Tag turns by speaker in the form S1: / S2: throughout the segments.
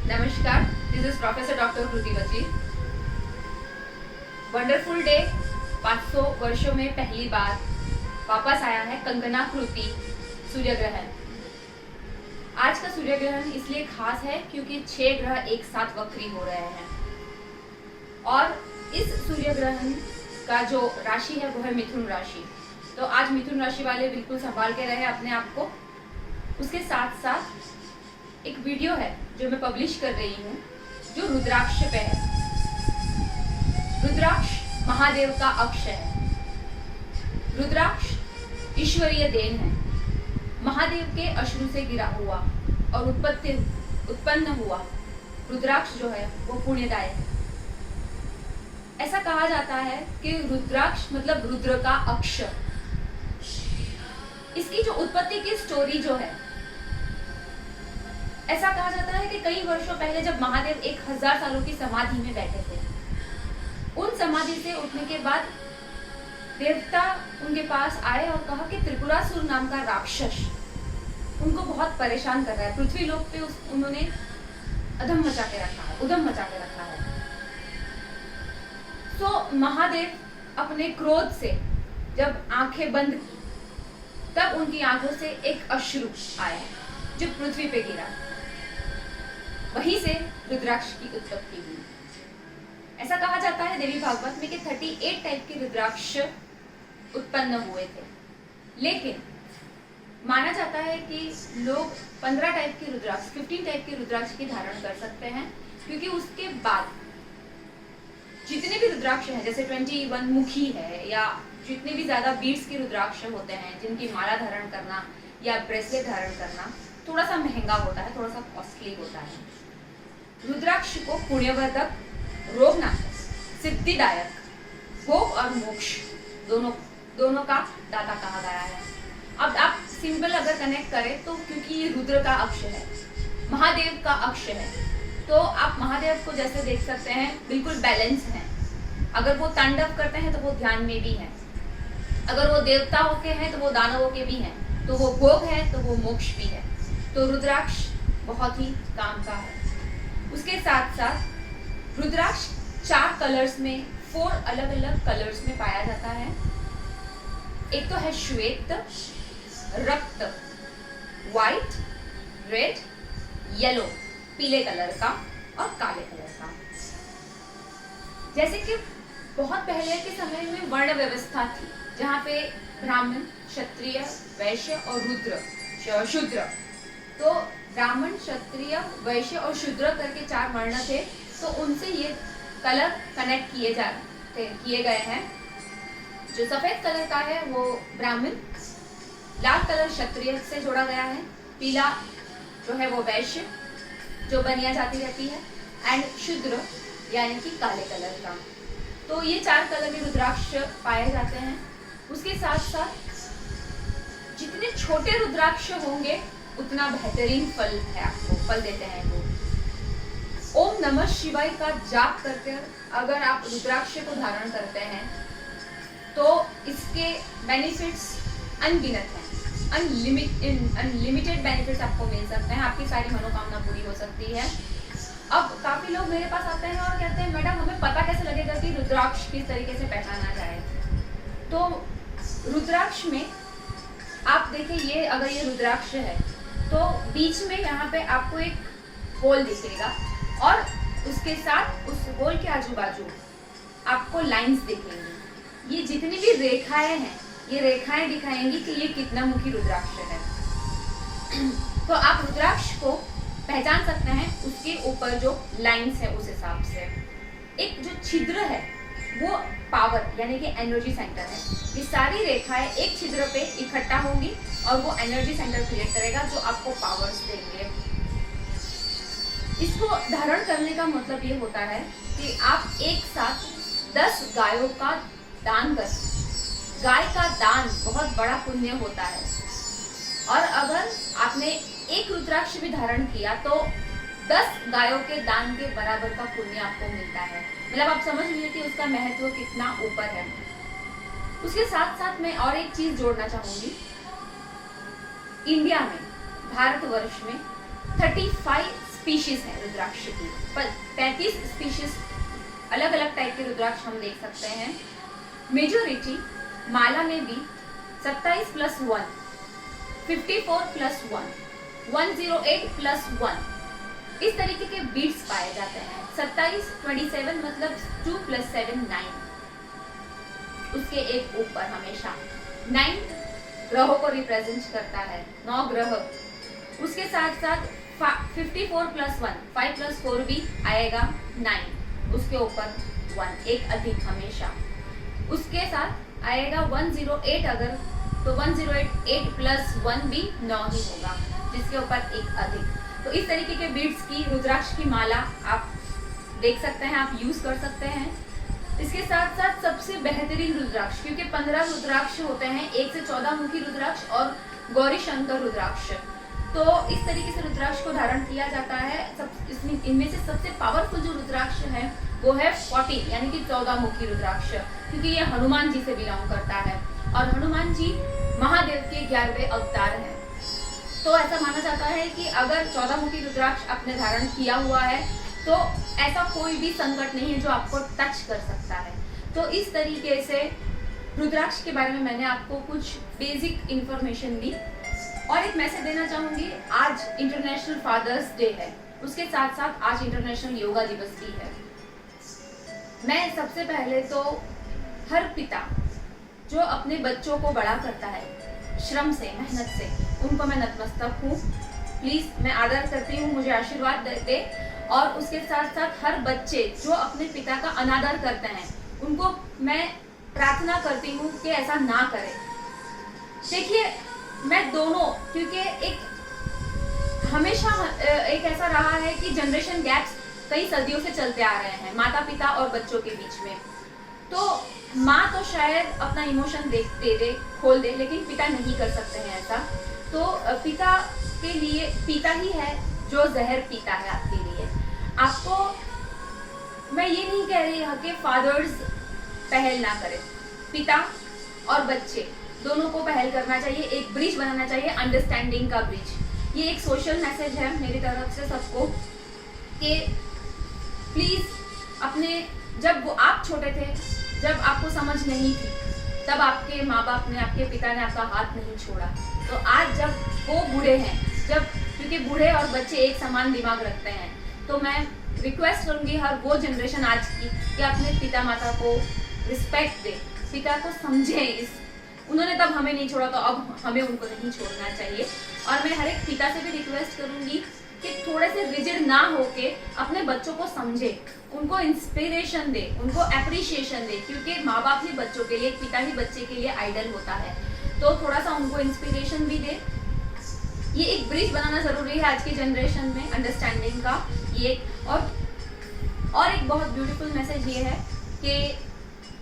S1: नमस्कार, this is professor doctor कृति बची। Wonderful day 500 वर्षों में पहली बार वापस आया है कंकणाकृति सूर्य ग्रहण। आज का सूर्य ग्रहण इसलिए खास है क्योंकि 6 ग्रह एक साथ वक्री हो रहे हैं और इस सूर्य ग्रहण का जो राशि है वो है मिथुन राशि। तो आज मिथुन राशि वाले बिल्कुल संभाल के रहे अपने आप को। उसके साथ साथ एक वीडियो है जो मैं पब्लिश कर रही हूँ जो रुद्राक्ष पे है। रुद्राक्ष महादेव का अक्ष है। रुद्राक्ष ईश्वरीय देन है। महादेव के अश्रु से गिरा हुआ और उत्पन्न हुआ रुद्राक्ष जो है वो पुण्यदायक है। ऐसा कहा जाता है कि रुद्राक्ष मतलब रुद्र का अक्ष। इसकी जो उत्पत्ति की स्टोरी जो है, ऐसा कहा जाता है कि कई वर्षों पहले जब महादेव 1000 सालों की समाधि में बैठे थे, उन समाधि से उठने के बाद देवता उनके पास आए और कहा कि त्रिपुरासुर नाम का राक्षस उनको बहुत परेशान कर रहा है। पृथ्वी लोक पे उन्होंने उधम मचा के रखा है। तो महादेव अपने क्रोध से जब आंखें बंद की तब उनकी आंखों से एक अश्रु आया जो पृथ्वी पे गिरा। वहीं से रुद्राक्ष की उत्पत्ति हुई। ऐसा कहा जाता है देवी भागवत में कि 38 टाइप के रुद्राक्ष उत्पन्न हुए थे, लेकिन माना जाता है कि लोग 15 टाइप के रुद्राक्ष 15 टाइप के रुद्राक्ष की धारण कर सकते हैं, क्योंकि उसके बाद जितने भी रुद्राक्ष हैं, जैसे 21 मुखी है या जितने भी ज्यादा बीड्स के रुद्राक्ष होते हैं जिनकी माला धारण करना या ब्रेसलेट धारण करना थोड़ा सा महंगा होता है, थोड़ा सा कॉस्टली होता है। रुद्राक्ष को पुण्यवर्धक, रोगनाशक, सिद्धिदायक, भोग और मोक्ष दोनों का दाता कहा गया है। अब आप सिंपल अगर कनेक्ट करें तो क्योंकि ये रुद्र का अक्ष है, महादेव का अक्ष है, तो आप महादेव को जैसे देख सकते हैं बिल्कुल बैलेंस है। अगर वो तांडव करते हैं तो वो ध्यान में भी है, अगर वो देवताओं के हैं तो वो दानवों के भी हैं, तो वो भोग है तो वो मोक्ष भी है। तो रुद्राक्ष बहुत ही काम का है। उसके साथ साथ रुद्राक्ष 4 कलर्स में 4 अलग अलग कलर्स में पाया जाता है। एक तो है श्वेत, रक्त, व्हाइट, रेड, येलो, पीले कलर का और काले कलर का। जैसे कि बहुत पहले के समय में वर्ण व्यवस्था थी जहाँ पे ब्राह्मण, क्षत्रिय, वैश्य और शूद्र, तो ब्राह्मण, क्षत्रिय, वैश्य और शूद्र करके 4 वर्ण थे। तो उनसे ये कलर कनेक्ट किए गए हैं। जो सफेद कलर का है वो ब्राह्मण, लाल कलर क्षत्रिय से जोड़ा गया है, पीला जो है वो वैश्य जो बनिया जाती रहती है, एंड शूद्र यानी कि काले कलर का। तो ये 4 कलर में रुद्राक्ष पाए जाते हैं। उसके साथ साथ जितने छोटे रुद्राक्ष होंगे उतना बेहतरीन फल है, आपको फल देते हैं वो। ओम नमः शिवाय का जाप करके अगर आप रुद्राक्ष को धारण करते हैं तो इसके बेनिफिट्स अनगिनत हैं। अनलिमिटेड बेनिफिट्स आपको मिल सकते हैं। आपकी सारी मनोकामना पूरी हो सकती है। अब काफी लोग मेरे पास आते हैं और कहते हैं मैडम हमें पता कैसे लगेगा कि रुद्राक्ष किस तरीके से पहचाना जाए। तो रुद्राक्ष में आप देखिए, ये अगर ये रुद्राक्ष है तो बीच में यहाँ पे आपको एक होल दिखेगा और उसके साथ उस होल के आजू बाजू आपको लाइंस दिखेंगी। ये जितनी भी रेखाएं हैं, ये रेखाएं दिखाएंगी कि ये कितना मुखी रुद्राक्ष है। तो आप रुद्राक्ष को पहचान सकते हैं उसके ऊपर जो लाइंस है उस हिसाब से। एक जो छिद्र है वो पावर यानी कि एनर्जी सेंटर है। ये सारी रेखाएं एक छिद्र पे इकट्ठा होंगी और वो एनर्जी सेंटर क्रिएट करेगा जो आपको पावर्स देंगे। इसको धारण करने का मतलब ये होता है कि आप एक साथ 10 गायों का दान कर। गाय का दान बहुत बड़ा पुण्य होता है। और अगर आपने एक रुद्राक्ष भी धारण किया तो 10 गायों के दान के बराबर का पुण्य आपको मिलता है। मतलब आप समझ लीजिए कि उसका महत्व कितना ऊपर है। उसके साथ साथ मैं और एक चीज जोड़ना चाहूंगी। इंडिया में, भारतवर्ष में 35 स्पीशीज है रुद्राक्ष की, पर 35 स्पीशीज अलग अलग टाइप के रुद्राक्ष हम देख सकते हैं। मेजोरिटी माला में भी 27 + 1, 54 + 1, 108 + 1 इस तरीके के बीट्स पाए जाते हैं। 27 27 मतलब 2 + 7 9, उसके एक ऊपर हमेशा 9 ग्रहों को रिप्रेजेंट करता है, 9 ग्रह। उसके साथ साथ 54 + 1, 5 + 4 भी आएगा 9, उसके ऊपर 1 एक अधिक हमेशा। उसके साथ आएगा 108 अगर, तो 108 + 1 भी 9 ही होगा, जिसके ऊपर एक अधिक। तो इस तरीके के बीड्स की रुद्राक्ष की माला आप देख सकते हैं, आप यूज कर सकते हैं। इसके साथ साथ सबसे बेहतरीन रुद्राक्ष, क्योंकि 15 रुद्राक्ष होते हैं, 1 से 14 मुखी रुद्राक्ष और गौरी शंकर रुद्राक्ष। तो इस तरीके से रुद्राक्ष को धारण किया जाता है। इनमें से सबसे पावरफुल जो रुद्राक्ष है वो है 14 यानी कि 14 मुखी रुद्राक्ष, क्योंकि ये हनुमान जी से बिलोंग करता है और हनुमान जी महादेव के 11वें अवतार हैं। तो ऐसा माना जाता है कि अगर 14 मुखी रुद्राक्ष आपने धारण किया हुआ है तो ऐसा कोई भी संकट नहीं है जो आपको टच कर सकता है। तो इस तरीके से रुद्राक्ष के बारे में मैंने आपको कुछ बेसिक इंफॉर्मेशन दी। और एक मैसेज देना चाहूंगी, आज इंटरनेशनल फादर्स डे है, उसके साथ साथ आज इंटरनेशनल योगा दिवस भी है। मैं सबसे पहले तो हर पिता जो अपने बच्चों को बड़ा करता है श्रम से, मेहनत से, उनको मैं नतमस्तक हूँ। प्लीज मैं आदर करती हूँ, मुझे आशीर्वाद दे। और उसके साथ साथ हर बच्चे जो अपने पिता का अनादर करते हैं उनको मैं प्रार्थना करती हूँ कि ऐसा ना करें। देखिए मैं दोनों, क्योंकि एक हमेशा एक ऐसा रहा है कि जनरेशन गैप्स कई सदियों से चलते आ रहे हैं माता पिता और बच्चों के बीच में। तो माँ तो शायद अपना इमोशन दे दे, खोल दे, लेकिन पिता नहीं कर सकते हैं ऐसा। तो पिता के लिए पिता ही है जो जहर पीता है आपके लिए। आपको मैं ये नहीं कह रही कि फादर्स पहल ना करें, पिता और बच्चे दोनों को पहल करना चाहिए, एक ब्रिज बनाना चाहिए, अंडरस्टैंडिंग का ब्रिज। ये एक सोशल मैसेज है मेरी तरफ से सबको कि प्लीज अपने, जब वो आप छोटे थे, जब आपको समझ नहीं थी, तब आपके माँ बाप ने, आपके पिता ने आपका हाथ नहीं छोड़ा। तो आज जब वो बूढ़े हैं, जब, क्योंकि बूढ़े और बच्चे एक समान दिमाग रखते हैं, तो मैं रिक्वेस्ट करूंगी हर वो जनरेशन आज की कि अपने पिता माता को रिस्पेक्ट दे, पिता को समझे। उन्होंने तब हमें नहीं छोड़ा तो अब हमें उनको नहीं छोड़ना चाहिए। और मैं हर एक पिता से भी रिक्वेस्ट करूंगी कि थोड़े से रिजिड ना होके अपने बच्चों को समझे, उनको इंस्पिरेशन दे, उनको एप्रिशिएशन दे, क्योंकि माँ बाप ही बच्चों के लिए, एक पिता ही बच्चे के लिए आइडल होता है। तो थोड़ा सा उनको इंस्पिरेशन भी दे। ये एक ब्रिज बनाना जरूरी है आज की जनरेशन में, अंडरस्टैंडिंग का। ये और एक बहुत ब्यूटीफुल मैसेज ये है कि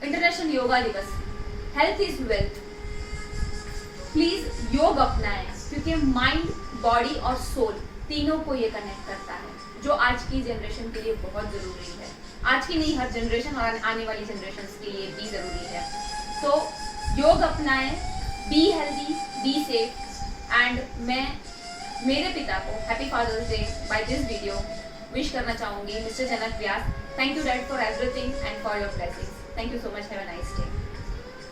S1: इंटरनेशनल योगा दिवस, हेल्थ इज वेल्थ। प्लीज योग अपनाएं, क्योंकि माइंड, बॉडी और सोल तीनों को ये कनेक्ट करता है, जो आज की जनरेशन के लिए बहुत जरूरी है। आज की नहीं, हर जनरेशन और आने वाली जनरेशन के लिए भी जरूरी है। तो योग अपनाएं, be healthy, be safe. And मैं मेरे पिता को happy father's day by this video wish करना चाहूंगी, mister Janak Vyas. Thank you dad for everything and for your blessings. Thank you so much, have a nice day.